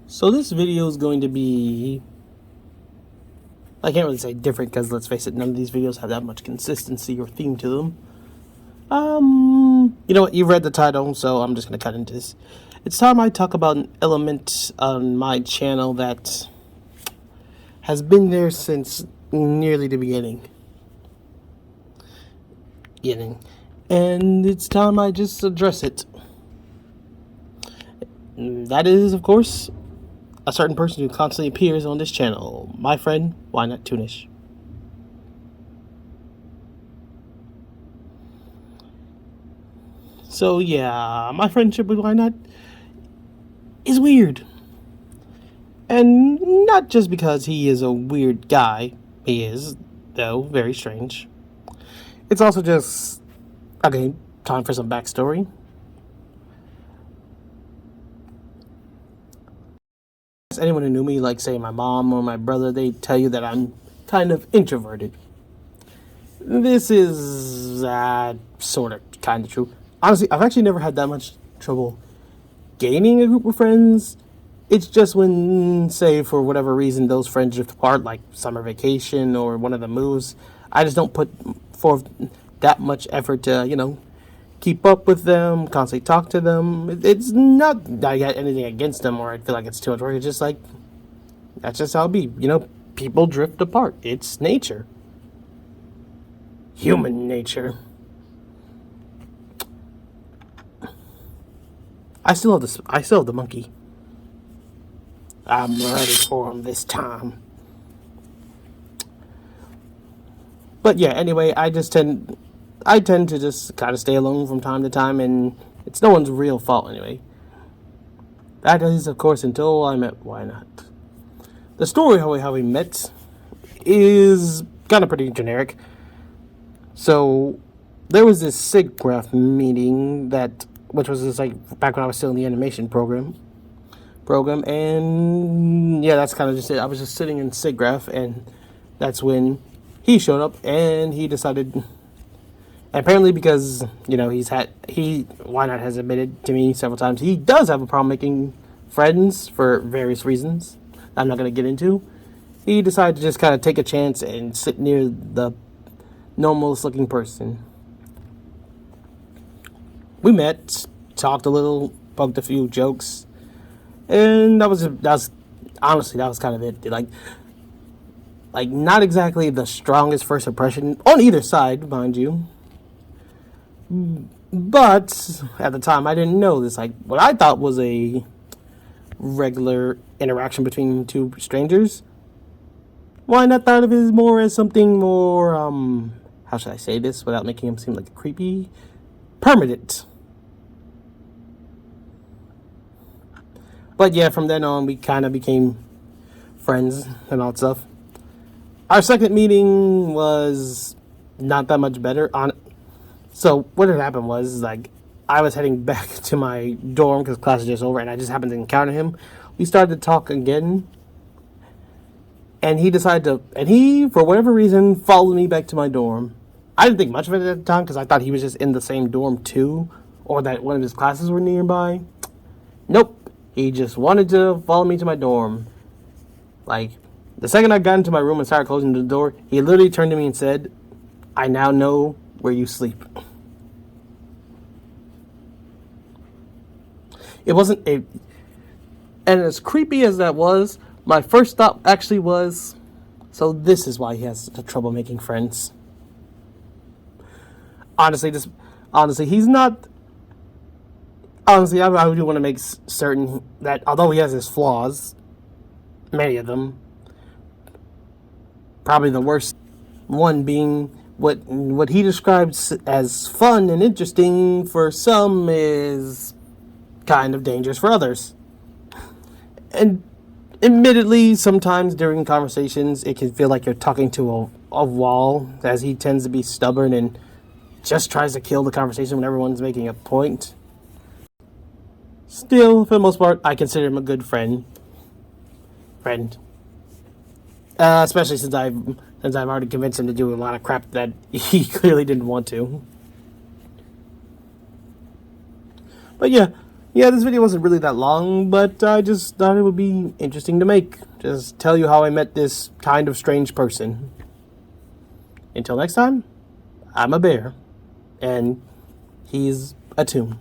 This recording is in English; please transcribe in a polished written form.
So this video is going to be, I can't really say different because let's face it, none of these videos have that much consistency or theme to them. You know what, you've read the title, so I'm just going to cut into this. It's time I talk about an element on my channel that has been there since nearly the beginning. And it's time I just address it. That is, of course, a certain person who constantly appears on this channel. My friend, Whinot Toonish. So yeah, my friendship with Whinot is weird. And not just because he is a weird guy. He is, though, very strange. It's also just, okay, time for some backstory. Anyone who knew me, like say my mom or my brother, they tell you that I'm kind of introverted. This is sort of kind of true. Honestly, I've actually never had that much trouble gaining a group of friends. It's just when, say, for whatever reason, those friends drift apart, like summer vacation or one of the moves, I just don't put forth that much effort to, keep up with them, constantly talk to them. It's not that I got anything against them or I feel like it's too much work. It's just like, that's just how it be. People drift apart. It's nature. Human nature. I still have the monkey. I'm ready for him this time. But yeah, anyway, I tend to just kind of stay alone from time to time, and it's no one's real fault anyway. That is, of course, until I met Whinot. The story how we met is kind of pretty generic. So there was this SIGGRAPH meeting which was just like back when I was still in the animation program, and yeah, that's kind of just it. I was just sitting in SIGGRAPH, and that's when he showed up, and he decided, and apparently because Whinot has admitted to me several times he does have a problem making friends for various reasons I'm not going to get into. He decided to just kind of take a chance and sit near the normalest looking person. We met, talked a little, poked a few jokes, and that was honestly, that was kind of it. Like not exactly the strongest first impression on either side, mind you. But at the time, I didn't know this. Like what I thought was a regular interaction between two strangers. Whinot thought of it more as something more, how should I say this without making him seem like creepy? Permanent. But yeah, from then on, we kind of became friends and all that stuff. Our second meeting was not that much better. So what had happened was, like, I was heading back to my dorm because class is just over, and I just happened to encounter him. We started to talk again, and he for whatever reason, followed me back to my dorm. I didn't think much of it at the time because I thought he was just in the same dorm too, or that one of his classes were nearby. Nope. He just wanted to follow me to my dorm. Like, the second I got into my room and started closing the door, he literally turned to me and said, "I now know where you sleep." It wasn't and as creepy as that was, my first thought actually was, so this is why he has such trouble making friends. Honestly, he's not. Honestly, I do want to make certain that although he has his flaws, many of them, probably the worst one being what he describes as fun and interesting for some is kind of dangerous for others. And admittedly, sometimes during conversations, it can feel like you're talking to a wall, as he tends to be stubborn and just tries to kill the conversation when everyone's making a point. Still, for the most part, I consider him a good friend. Especially since I've already convinced him to do a lot of crap that he clearly didn't want to. But yeah, Yeah, this video wasn't really that long, but I just thought it would be interesting to make. Just tell you how I met this kind of strange person. Until next time, I'm a bear, and he's a toon.